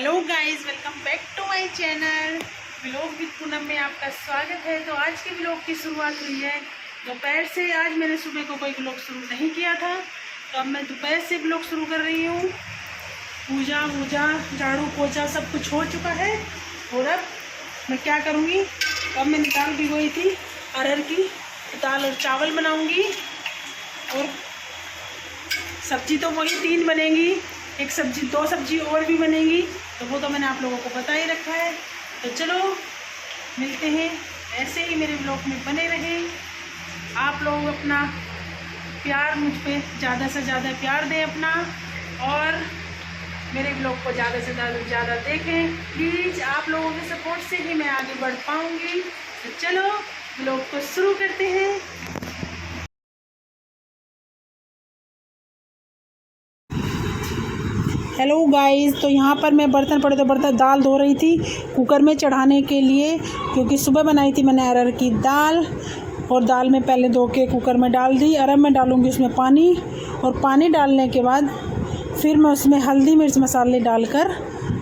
Hello guys, welcome back to my channel vlog with Poonam में आपका स्वागत है। तो आज के व्लॉग की शुरुआत हुई है दोपहर से। आज मैंने सुबह को कोई व्लॉग शुरू नहीं किया था, तो अब मैं दोपहर से व्लॉग शुरू कर रही हूँ। पूजा वूजा झाड़ू पोछा सब कुछ हो चुका है। और अब मैं क्या करूँगी, अब मैंने दाल भिगोई थी अरहर की, दाल और चावल बनाऊँगी। और सब्जी तो वही 3 बनेंगी, एक सब्जी 2 सब्जी और भी बनेगी, तो वो तो मैंने आप लोगों को बता ही रखा है। तो चलो मिलते हैं, ऐसे ही मेरे ब्लॉग में बने रहें। आप लोग अपना प्यार मुझ पे ज़्यादा से ज़्यादा प्यार दें अपना, और मेरे ब्लॉग को ज़्यादा से ज़्यादा देखें प्लीज़। आप लोगों के सपोर्ट से ही मैं आगे बढ़ पाऊँगी। तो चलो ब्लॉग को शुरू करते हैं। हेलो गाइस, तो यहाँ पर मैं बर्तन पड़े तो बर्तन दाल धो रही थी कुकर में चढ़ाने के लिए, क्योंकि सुबह बनाई थी मैंने अरहर की दाल। और दाल में पहले धो के कुकर में डाल दी। अरहर में डालूँगी उसमें पानी, और पानी डालने के बाद फिर मैं उसमें हल्दी मिर्च मसाले डालकर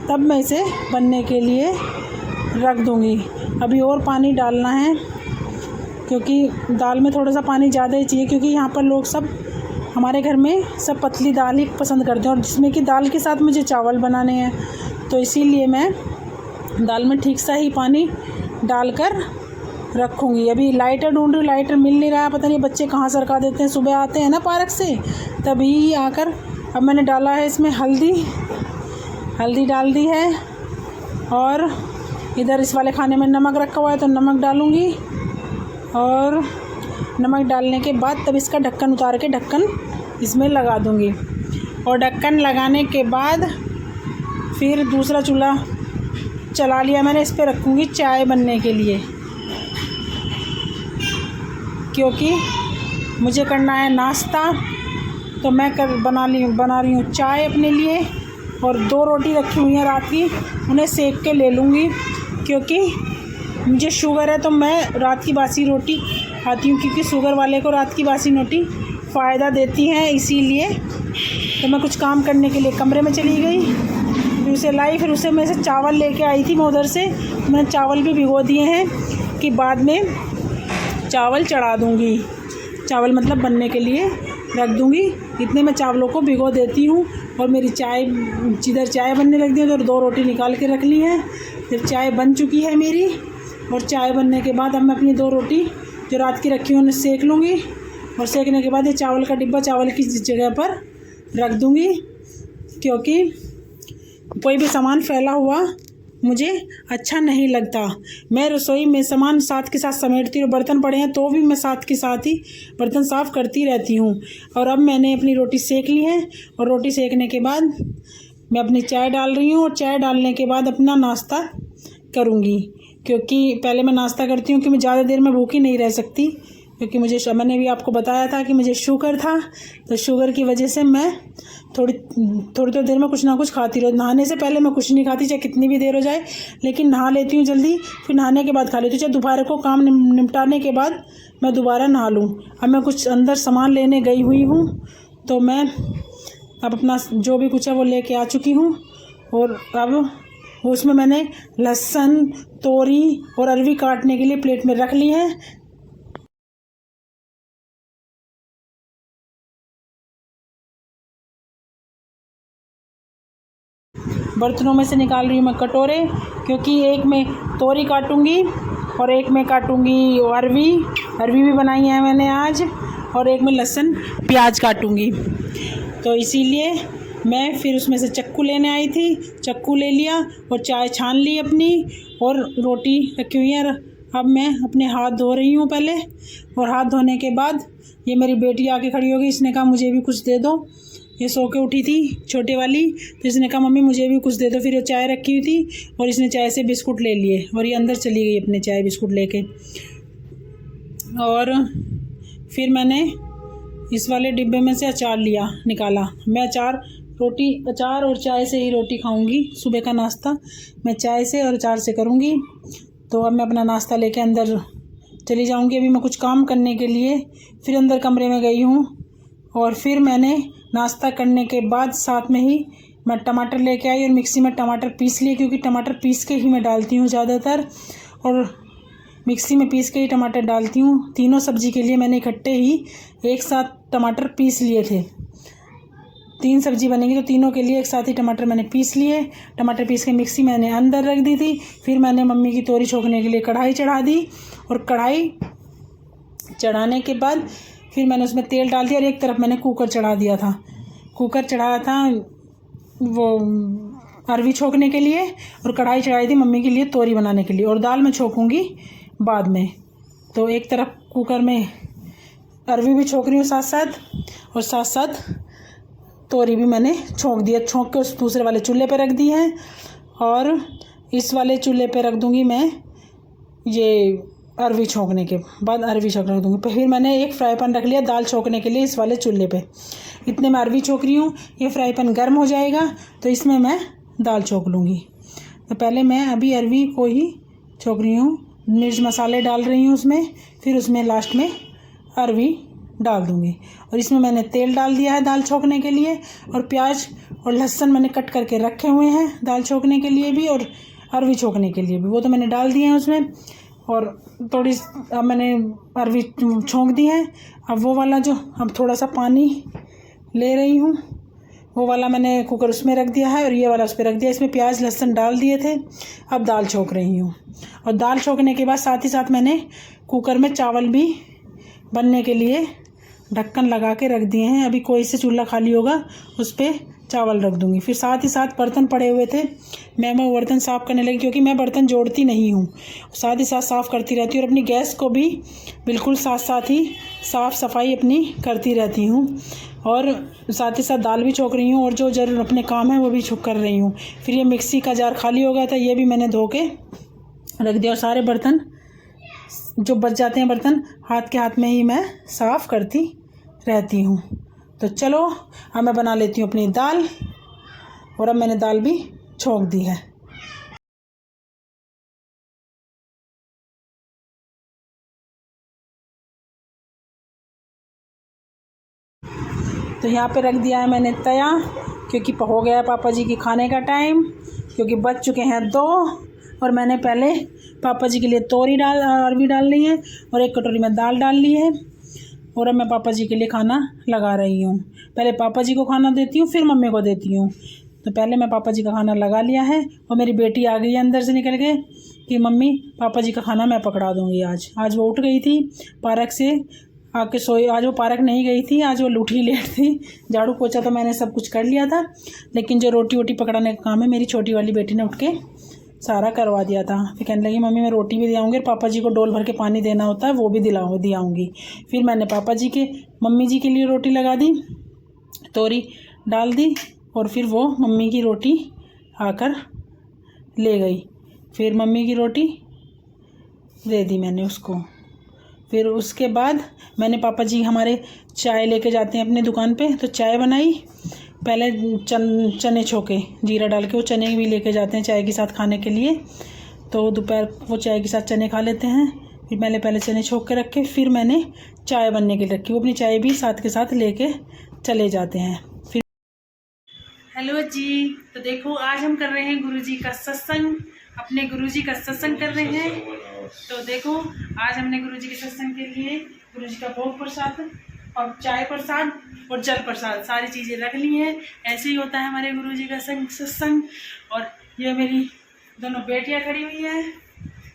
तब मैं इसे बनने के लिए रख दूँगी। अभी और पानी डालना है, क्योंकि दाल में थोड़ा सा पानी ज़्यादा ही चाहिए, क्योंकि यहाँ पर लोग सब हमारे घर में सब पतली दाल ही पसंद करते हैं, और जिसमें कि दाल के साथ मुझे चावल बनाने हैं। तो इसीलिए मैं दाल में ठीक सा ही पानी डालकर रखूँगी। अभी लाइटर ढूंढ रही हूँ, लाइटर मिल नहीं रहा है, पता नहीं बच्चे कहाँ सरका देते हैं। सुबह आते हैं ना पार्क से, तभी आकर अब मैंने डाला है इसमें हल्दी डाल दी है। और इधर इस वाले खाने में नमक रखा हुआ है, तो नमक डालूँगी। और नमक डालने के बाद तब इसका ढक्कन उतार के ढक्कन इसमें लगा दूंगी। और ढक्कन लगाने के बाद फिर दूसरा चूल्हा चला लिया मैंने, इस पर रखूँगी चाय बनने के लिए, क्योंकि मुझे करना है नाश्ता। तो मैं बना रही हूँ चाय अपने लिए। और 2 रोटी रखी हुई हैं रात की, उन्हें सेक के ले लूँगी, क्योंकि मुझे शुगर है। तो मैं रात की बासी रोटी खाती हूँ, क्योंकि शुगर वाले को रात की बासी रोटी फ़ायदा देती हैं, इसीलिए। तो मैं कुछ काम करने के लिए कमरे में चली गई, फिर उसे लाई, फिर उसे मैं से चावल लेके आई थी मैं उधर से। मैंने चावल भी भिगो दिए हैं कि बाद में चावल चढ़ा दूँगी, चावल मतलब बनने के लिए रख दूँगी। इतने मैं चावलों को भिगो देती हूँ। और मेरी चाय, जिधर चाय बनने लग गई है, उधर 2 रोटी निकाल के रख ली हैं। जब चाय बन चुकी है मेरी, और चाय बनने के बाद अब मैं अपनी 2 रोटी जो रात की रखी हूँ उन्हें सेक लूँगी। और सेकने के बाद ये चावल का डिब्बा चावल की जगह पर रख दूँगी, क्योंकि कोई भी सामान फैला हुआ मुझे अच्छा नहीं लगता। मैं रसोई में सामान साथ के साथ समेटती हूँ। बर्तन पड़े हैं तो भी मैं साथ के साथ ही बर्तन साफ़ करती रहती हूँ। और अब मैंने अपनी रोटी सेक ली है, और रोटी सेकने के बाद मैं अपनी चाय डाल रही हूँ। और चाय डालने के बाद अपना नाश्ता करूँगी, क्योंकि पहले मैं नाश्ता करती हूँ कि मैं ज़्यादा देर में भूखी नहीं रह सकती, क्योंकि मैंने भी आपको बताया था कि मुझे शुगर था। तो शुगर की वजह से मैं थोड़ी देर में कुछ ना कुछ खाती रहती। नहाने से पहले मैं कुछ नहीं खाती, चाहे कितनी भी देर हो जाए, लेकिन नहा लेती हूँ जल्दी, फिर नहाने के बाद खा लेती हूँ। चाहे दोपहर को काम निपटाने के बाद मैं दोबारा नहा लूँ। अब मैं कुछ अंदर सामान लेने गई हुई हूँ, तो मैं अब अपना जो भी कुछ है वो लेके आ चुकी हूँ। और अब उसमें मैंने लहसुन, तोरी और अरवी काटने के लिए प्लेट में रख ली है। बर्तनों में से निकाल रही हूँ मैं कटोरे, क्योंकि एक में तोरी काटूंगी और एक में काटूंगी अरवी भी बनाई है मैंने आज, और एक में लहसुन प्याज काटूंगी। तो इसीलिए मैं फिर उसमें से चक्कू लेने आई थी, चक्कू ले लिया और चाय छान ली अपनी, और रोटी रखी हुई है। अब मैं अपने हाथ धो रही हूँ पहले, और हाथ धोने के बाद ये मेरी बेटी आके खड़ी हो गई। इसने कहा मुझे भी कुछ दे दो। ये सो के उठी थी छोटे वाली, तो इसने कहा मम्मी मुझे भी कुछ दे दो। फिर ये चाय रखी हुई थी, और इसने चाय से बिस्कुट ले लिए, और ये अंदर चली गई अपने चाय बिस्कुट लेके। और फिर मैंने इस वाले डिब्बे में से अचार निकाला। मैं अचार और चाय से ही रोटी खाऊंगी। सुबह का नाश्ता मैं चाय से और अचार से करूंगी। तो अब मैं अपना नाश्ता लेके अंदर चली जाऊंगी। अभी मैं कुछ काम करने के लिए फिर अंदर कमरे में गई हूँ, और फिर मैंने नाश्ता करने के बाद साथ में ही मैं टमाटर लेके आई और मिक्सी में टमाटर पीस लिए, क्योंकि टमाटर पीस के ही मैं डालती हूँ ज़्यादातर, और मिक्सी में पीस के ही टमाटर डालती हूँ। तीनों सब्ज़ी के लिए मैंने इकट्ठे ही एक साथ टमाटर पीस लिए थे। 3 सब्ज़ी बनेगी तो तीनों के लिए एक साथ ही टमाटर मैंने पीस लिए। टमाटर पीस के मिक्सी मैंने अंदर रख दी थी। फिर मैंने मम्मी की तोरी छोंकने के लिए कढ़ाई चढ़ा दी, और कढ़ाई चढ़ाने के बाद फिर मैंने उसमें तेल डाल दिया और एक तरफ मैंने कुकर चढ़ा दिया था। कुकर चढ़ाया था वो अरवी छोंकने के लिए, और कढ़ाई चढ़ाई थी मम्मी के लिए तोरी बनाने के लिए, और दाल मैं छोंकूँगी बाद में। तो एक तरफ कुकर में अरवी भी छोंक रही हूँ साथ साथ, और साथ साथ तोरी भी मैंने छोंक दिया। छोंक के उस दूसरे वाले चूल्हे पे रख दी है, और इस वाले चूल्हे पे रख दूँगी मैं ये अरवी छोंकने के बाद अरवी छोंक रख दूँगी। फिर मैंने एक फ्राई पैन रख लिया दाल छोंकने के लिए इस वाले चूल्हे पे। इतने में अरवी छोंक रही हूँ, ये फ्राई पैन गर्म हो जाएगा तो इसमें मैं दाल छोंक लूँगी। तो पहले मैं अभी अरवी को ही छोंक रही हूँ, मिर्च मसाले डाल रही हूँ उसमें, फिर उसमें लास्ट में अरवी डाल दूँगी। और इसमें मैंने तेल डाल दिया है दाल छोंकने के लिए, और प्याज और लहसुन मैंने कट करके रखे हुए हैं दाल छोंकने के लिए भी और अरवी छोंकने के लिए भी, वो तो मैंने डाल दिए हैं उसमें। और थोड़ी अब मैंने अरवी छोंक दी है। अब वो वाला जो अब थोड़ा सा पानी ले रही हूँ, वो वाला मैंने कुकर उसमें रख दिया है और ये वाला उस पर रख दिया। इसमें प्याज लहसुन डाल दिए थे। अब दाल छोंक रही हूँ, और दाल छोंकने के बाद साथ ही साथ मैंने कुकर में चावल भी बनने के लिए ढक्कन लगा के रख दिए हैं। अभी कोई से चूल्हा खाली होगा उस पर चावल रख दूँगी। फिर साथ ही साथ बर्तन पड़े हुए थे, मैं वो बर्तन साफ़ करने लगी, क्योंकि मैं बर्तन जोड़ती नहीं हूँ, साथ ही साथ साफ़ करती रहती हूँ, और अपनी गैस को भी बिल्कुल साथ साथ ही साफ़ सफाई अपनी करती रहती हूँ। और साथ ही साथ दाल भी छोंक रही हूँ, और जो जरूर अपने काम है वो भी कर रही हूँ। फिर ये मिक्सी का जार खाली हो गया था, ये भी मैंने धो के रख दिया। और सारे बर्तन जो बच जाते हैं बर्तन हाथ के हाथ में ही मैं साफ़ करती रहती हूँ। तो चलो अब मैं बना लेती हूँ अपनी दाल, और अब मैंने दाल भी छोंक दी है। तो यहाँ पे रख दिया है मैंने तया, क्योंकि हो गया पापा जी की खाने का टाइम, क्योंकि बज चुके हैं 2। और मैंने पहले पापा जी के लिए तोरी अरवी डाल ली है, और एक कटोरी में दाल डाल ली है, और अब मैं पापा जी के लिए खाना लगा रही हूँ। पहले पापा जी को खाना देती हूँ, फिर मम्मी को देती हूँ। तो पहले मैं पापा जी का खाना लगा लिया है, और मेरी बेटी आ गई है अंदर से निकल के कि मम्मी पापा जी का खाना मैं पकड़ा दूँगी। आज वो उठ गई थी पार्क से आके सोई। आज वो पार्क नहीं गई थी, आज वो लूठी लेट थी। झाड़ू पोछा तो मैंने सब कुछ कर लिया था, लेकिन जो रोटी वोटी पकड़ाने का काम है मेरी छोटी वाली बेटी ने उठ के सारा करवा दिया था। फिर कहने लगी मम्मी मैं रोटी भी दिलाऊंगी, और पापा जी को डोल भर के पानी देना होता है वो भी दिलाऊंगी। फिर मैंने पापा जी के मम्मी जी के लिए रोटी लगा दी, तोरी डाल दी, और फिर वो मम्मी की रोटी आकर ले गई। फिर मम्मी की रोटी दे दी मैंने उसको। फिर उसके बाद मैंने पापा जी हमारे चाय लेके जाते हैं अपनी दुकान पे, तो चाय बनाई। पहले चने छोके जीरा डाल के, वो चने भी लेके जाते हैं चाय के साथ खाने के लिए, तो दोपहर वो चाय के साथ चने खा लेते हैं। फिर मैंने पहले चने छोक के रखे, फिर मैंने चाय बनने के लिए रखी, वो अपनी चाय भी साथ के साथ लेके चले जाते हैं। फिर हेलो जी, तो देखो आज हम कर रहे हैं गुरुजी का सत्संग, अपने गुरुजी का सत्संग कर रहे हैं। तो देखो आज हमने गुरुजी के सत्संग के लिए गुरुजी का भोग प्रसाद और चाय प्रसाद और जल प्रसाद सारी चीज़ें रख ली हैं। ऐसे ही होता है हमारे गुरुजी का सत्संग। और ये मेरी दोनों बेटियां खड़ी हुई हैं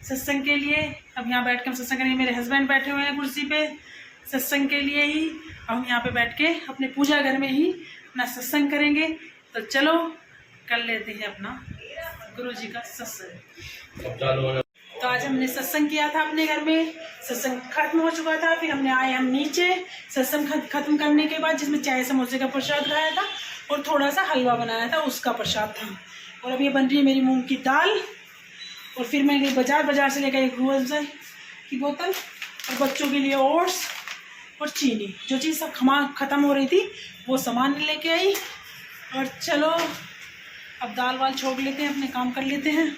सत्संग के लिए। अब यहाँ बैठ के हम सत्संग करेंगे। मेरे हस्बैंड बैठे हुए हैं कुर्सी पे सत्संग के लिए ही। हम यहाँ पे बैठ के अपने पूजा घर में ही अपना सत्संग करेंगे। तो चलो कर लेते हैं अपना गुरुजी का सत्संग। तो आज हमने सत्संग किया था अपने घर में, सत्संग खत्म हो चुका था। फिर हमने आए हम नीचे सत्संग खत्म करने के बाद, जिसमें चाय समोसे का प्रसाद खाया था और थोड़ा सा हलवा बनाया था, उसका प्रसाद था। और अब ये बन रही है मेरी मूंग की दाल। और फिर मैं गई बाजार से लेकर एक रूह अफ़ज़ा की बोतल और बच्चों के लिए ओट्स और चीनी, जो चीज़ सब ख़त्म हो रही थी वो सामान लेके आई। और चलो अब दाल वाल छोड़ लेते हैं, अपने काम कर लेते हैं।